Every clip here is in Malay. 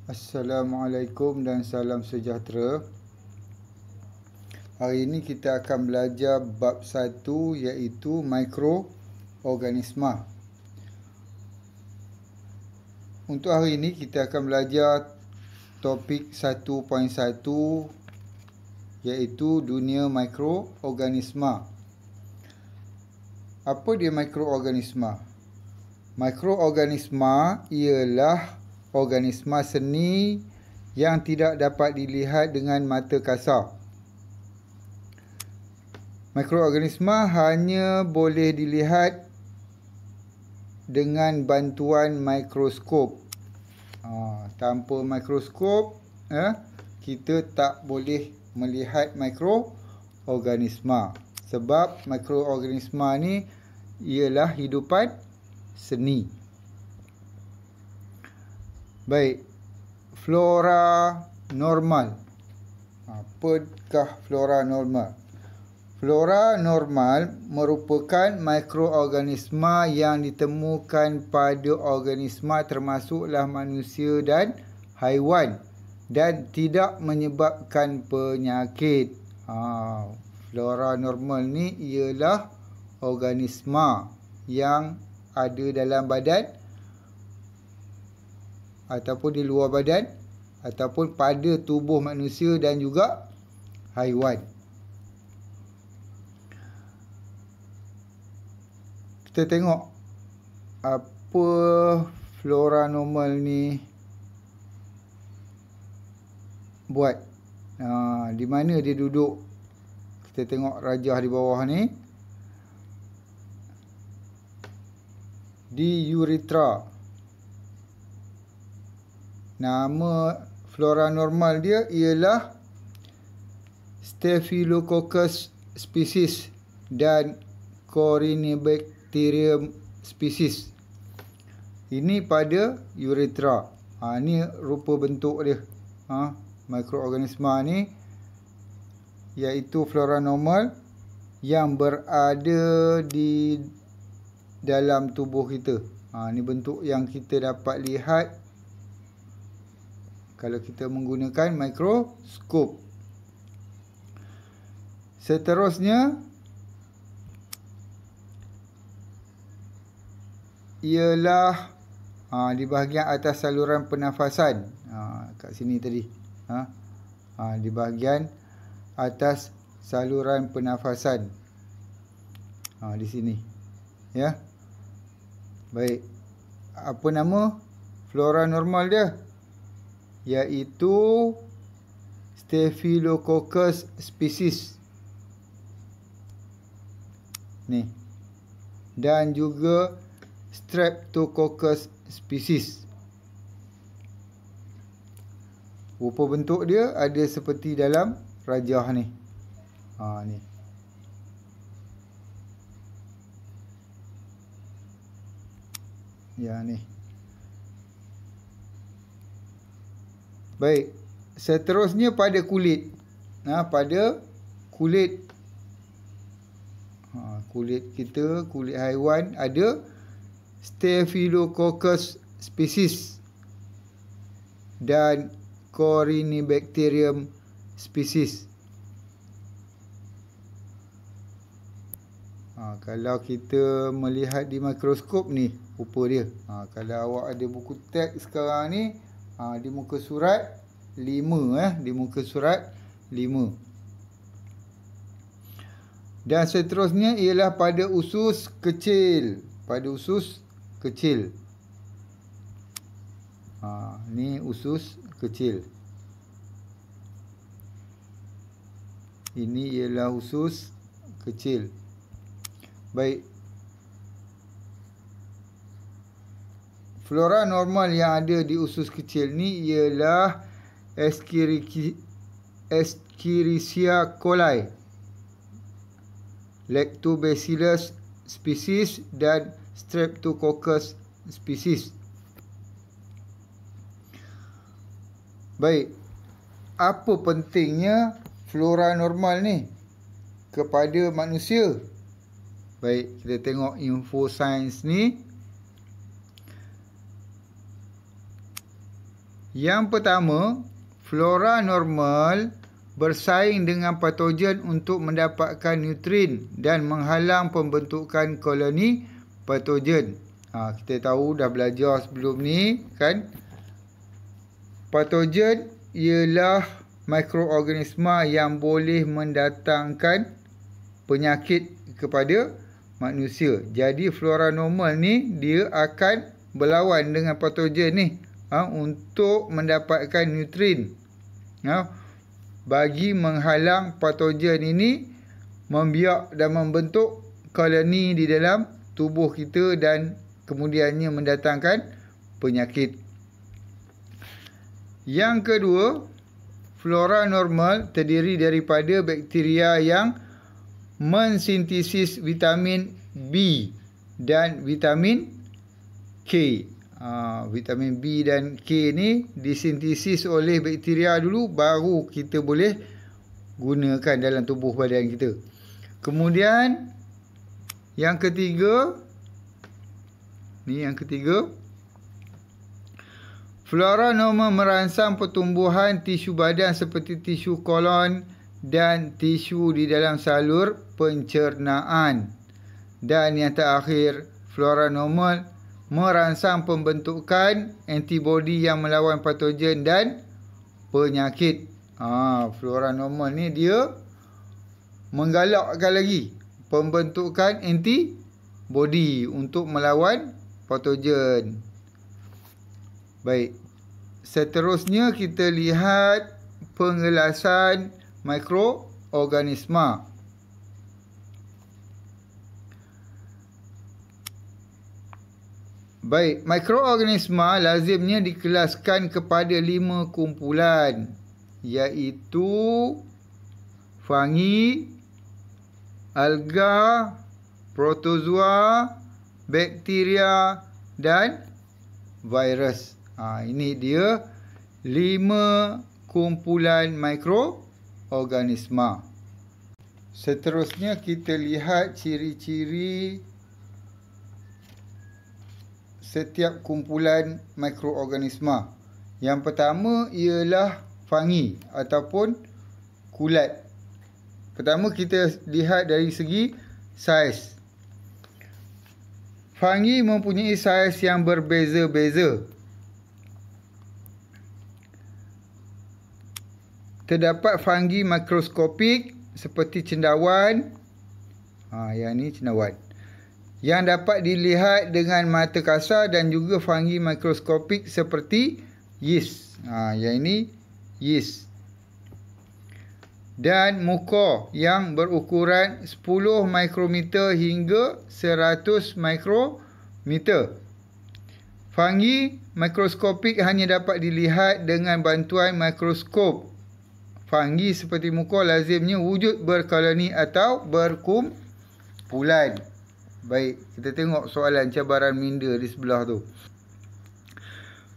Assalamualaikum dan salam sejahtera. Hari ini kita akan belajar bab 1 iaitu mikroorganisma. Untuk hari ini kita akan belajar topik 1.1 iaitu dunia mikroorganisma. Apa dia mikroorganisma? Mikroorganisma ialah organisma seni yang tidak dapat dilihat dengan mata kasar. Mikroorganisma hanya boleh dilihat dengan bantuan mikroskop. Tanpa mikroskop, kita tak boleh melihat mikroorganisma. Sebab mikroorganisma ni ialah hidupan seni. Baik, flora normal. Apakah flora normal? Flora normal merupakan mikroorganisma yang ditemukan pada organisma termasuklah manusia dan haiwan dan tidak menyebabkan penyakit. Flora normal ni ialah organisma yang ada dalam badan ataupun di luar badan ataupun pada tubuh manusia dan juga haiwan. Kita tengok apa flora normal ni buat. Di mana dia duduk? Kita tengok rajah di bawah ni. Di uretra. Nama flora normal dia ialah Staphylococcus species dan Corynebacterium species. Ini pada uretra. Ini rupa bentuk dia. Mikroorganisma ni iaitu flora normal yang berada di dalam tubuh kita. Ini bentuk yang kita dapat lihat kalau kita menggunakan mikroskop. Seterusnya ialah di bahagian atas saluran pernafasan. Kat sini tadi. Di bahagian atas saluran pernafasan. Di sini. Ya. Baik. Apa nama flora normal dia? Iaitu Staphylococcus species. Ni. Dan juga Streptococcus species. Rupa bentuk dia ada seperti dalam rajah ni. Ni. Ya, ni. Baik. Seterusnya pada kulit. Pada kulit. Kulit kita, kulit haiwan ada Staphylococcus species dan Corynebacterium species. Kalau kita melihat di mikroskop ni rupa dia. Kalau awak ada buku teks sekarang ni, di muka surat 5, di muka surat 5. Dan seterusnya ialah pada usus kecil. Pada usus kecil. Ni usus kecil. Ini ialah usus kecil. Baik. Flora normal yang ada di usus kecil ni ialah Escherichia coli, Lactobacillus species dan Streptococcus species. Baik. Apa pentingnya flora normal ni kepada manusia? Baik, kita tengok info sains ni. Yang pertama, flora normal bersaing dengan patogen untuk mendapatkan nutrien dan menghalang pembentukan koloni patogen. Kita tahu dah belajar sebelum ni kan. Patogen ialah mikroorganisma yang boleh mendatangkan penyakit kepada manusia. Jadi flora normal ni dia akan berlawan dengan patogen ni untuk mendapatkan nutrien bagi menghalang patogen ini membiak dan membentuk koloni di dalam tubuh kita dan kemudiannya mendatangkan penyakit. Yang kedua, flora normal terdiri daripada bakteria yang mensintesis vitamin B dan vitamin K. Vitamin B dan K ni disintesis oleh bakteria dulu, baru kita boleh gunakan dalam tubuh badan kita. Kemudian yang ketiga, flora normal merangsang pertumbuhan tisu badan seperti tisu kolon dan tisu di dalam salur pencernaan. Dan yang terakhir, flora normal merangsang pembentukan antibodi yang melawan patogen dan penyakit. Flora normal ni dia menggalakkan lagi pembentukan antibodi untuk melawan patogen. Baik, seterusnya kita lihat pengelasan mikroorganisma. Baik, mikroorganisma lazimnya dikelaskan kepada 5 kumpulan, iaitu fungi, alga, protozoa, bakteria dan virus. Ini dia 5 kumpulan mikroorganisma. Seterusnya kita lihat ciri-ciri setiap kumpulan mikroorganisma. Yang pertama ialah fungi ataupun kulat. Pertama kita lihat dari segi saiz. Fungi mempunyai saiz yang berbeza-beza. Terdapat fungi mikroskopik seperti cendawan. Yang ni cendawan. Yang dapat dilihat dengan mata kasar, dan juga fungi mikroskopik seperti yeast. Yang ini yeast. Dan muka yang berukuran 10 mikrometer hingga 100 mikrometer. Fungi mikroskopik hanya dapat dilihat dengan bantuan mikroskop. Fungi seperti muka lazimnya wujud berkoloni atau berkumpulan. Baik, kita tengok soalan cabaran minda di sebelah tu.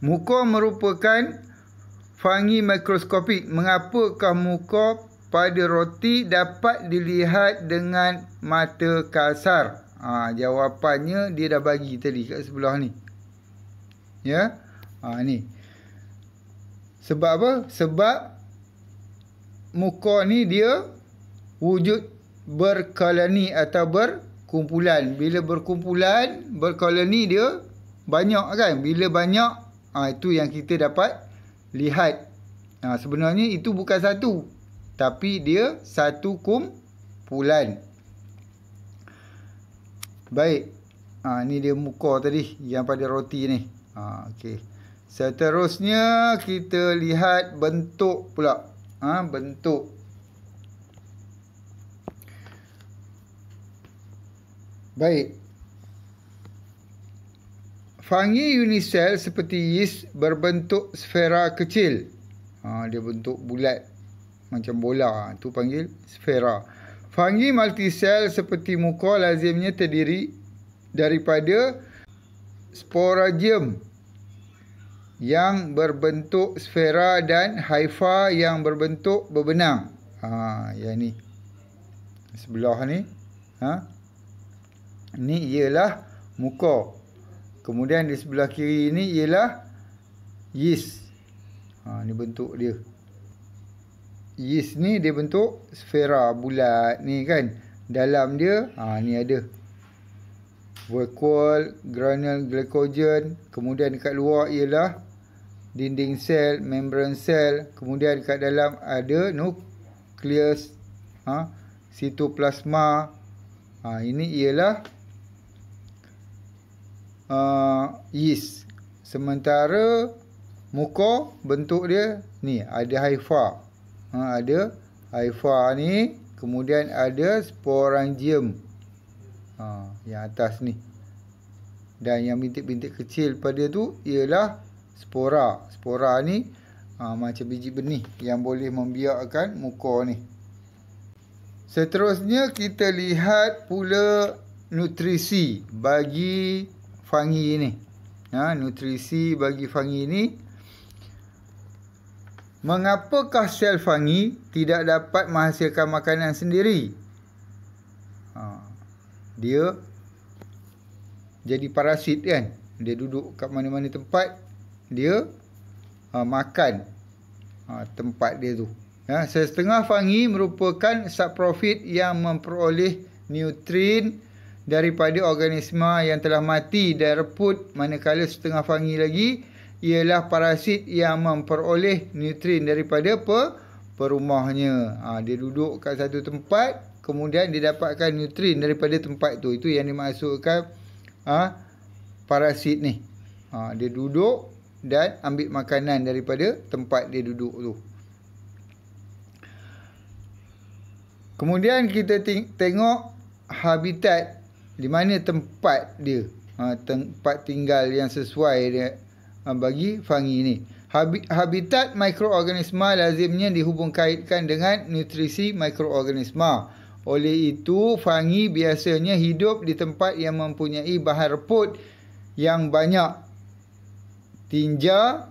Muka merupakan fungi mikroskopik. Mengapakah muka pada roti dapat dilihat dengan mata kasar? Jawapannya dia dah bagi tadi kat sebelah ni. Ya. Ni. Sebab apa? Sebab muka ni dia wujud berkoloni atau berkumpulan. Bila berkumpulan, berkoloni dia banyak kan? Bila banyak, itu yang kita dapat lihat. Sebenarnya itu bukan satu, tapi dia satu kumpulan. Baik. Ni dia muka tadi yang pada roti ni. Okey. Seterusnya kita lihat bentuk pula. Bentuk. Baik. Fungi unisel seperti yeast berbentuk sfera kecil. Dia bentuk bulat macam bola. Itu panggil sfera. Fungi multisel seperti muka lazimnya terdiri daripada sporangium yang berbentuk sfera dan hypha yang berbentuk berbenang. Yang ni. Sebelah ni. Ni ialah muka. Kemudian di sebelah kiri ni ialah yeast. Ni bentuk dia. Yeast ni dia bentuk sfera bulat ni kan. Dalam dia ni ada vacuole, granule glycogen. Kemudian dekat luar ialah dinding sel, membran sel. Kemudian dekat dalam ada nukleus, sitoplasma. Ini ialah yeast. Sementara muka bentuk dia ni ada hypha. Ada hypha ni, kemudian ada sporangium. Yang atas ni. Dan yang bintik-bintik kecil pada tu ialah spora. Spora ni macam biji benih yang boleh membiakkan muka ni. Seterusnya kita lihat pula nutrisi bagi fungi ni. Nutrisi bagi fungi ni. Mengapakah sel fungi tidak dapat menghasilkan makanan sendiri? Dia jadi parasit kan. Dia duduk kat mana-mana tempat, dia makan tempat dia tu. Setengah fungi merupakan saprofit yang memperoleh nutrien daripada organisma yang telah mati dan reput, manakala setengah fungi lagi ialah parasit yang memperoleh nutrien daripada perumahnya. Dia duduk kat satu tempat, kemudian dia dapatkan nutrien daripada tempat tu. Itu yang dimaksudkan parasit ni. Dia duduk dan ambil makanan daripada tempat dia duduk tu. Kemudian kita tengok habitat, di mana tempat dia, tempat tinggal yang sesuai dia bagi fungi ni. Habitat mikroorganisma lazimnya dihubung kaitkan dengan nutrisi mikroorganisma. Oleh itu, fungi biasanya hidup di tempat yang mempunyai bahan reput yang banyak. Tinja,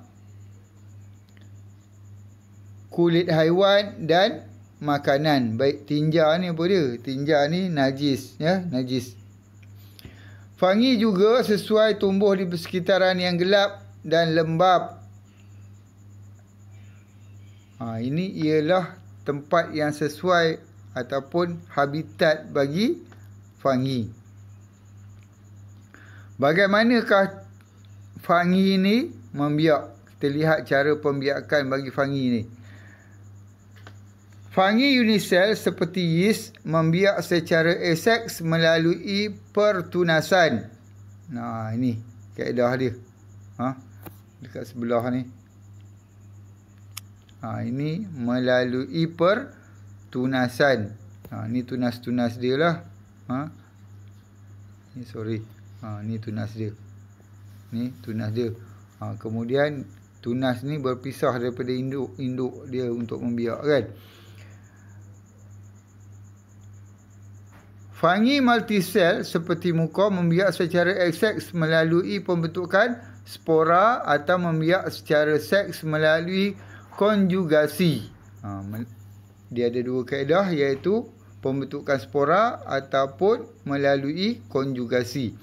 kulit haiwan dan makanan. Baik tinja ni apa dia? Tinja ni najis, najis. Fungi juga sesuai tumbuh di persekitaran yang gelap dan lembap. Ini ialah tempat yang sesuai ataupun habitat bagi fungi. Bagaimanakah fungi ni membiak? Kita lihat cara pembiakan bagi fungi ni. Fungi unisel seperti yeast membiak secara aseks melalui pertunasan. Ini kaedah dia. Dekat sebelah ni. Ini melalui pertunasan. Ni tunas-tunas dia lah. Ni sorry. Ni tunas dia. Ni tunas dia. Kemudian tunas ni berpisah daripada induk dia untuk membiak kan. Fungi multisel seperti muka membiak secara aseks melalui pembentukan spora atau membiak secara seks melalui konjugasi. Dia ada dua kaedah, iaitu pembentukan spora ataupun melalui konjugasi.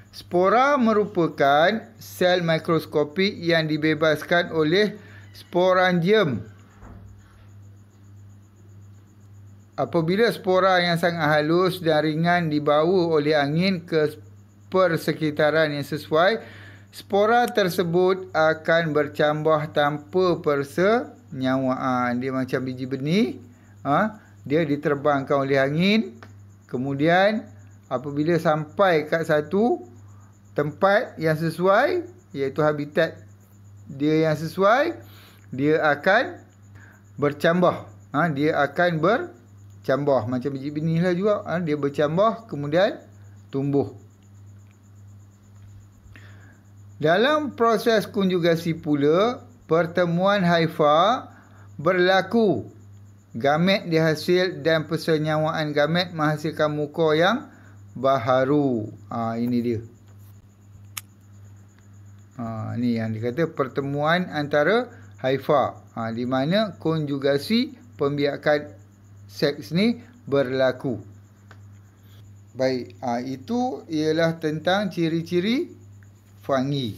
Spora merupakan sel mikroskopik yang dibebaskan oleh sporangium. Apabila spora yang sangat halus dan ringan dibawa oleh angin ke persekitaran yang sesuai, spora tersebut akan bercambah tanpa persenyawaan. Dia macam biji benih. Dia diterbangkan oleh angin. Kemudian apabila sampai kat satu tempat yang sesuai, iaitu habitat dia yang sesuai, dia akan bercambah. Dia akan bercambah. Macam biji benih lah juga. Dia bercambah, kemudian tumbuh. Dalam proses konjugasi pula, pertemuan haifa berlaku. Gamet dihasil dan persenyawaan gamet menghasilkan muka yang baharu. Ini dia. Ni yang dikata pertemuan antara haifa. Di mana konjugasi pembiakan seks ni berlaku. Baik, itu ialah tentang ciri-ciri fungi.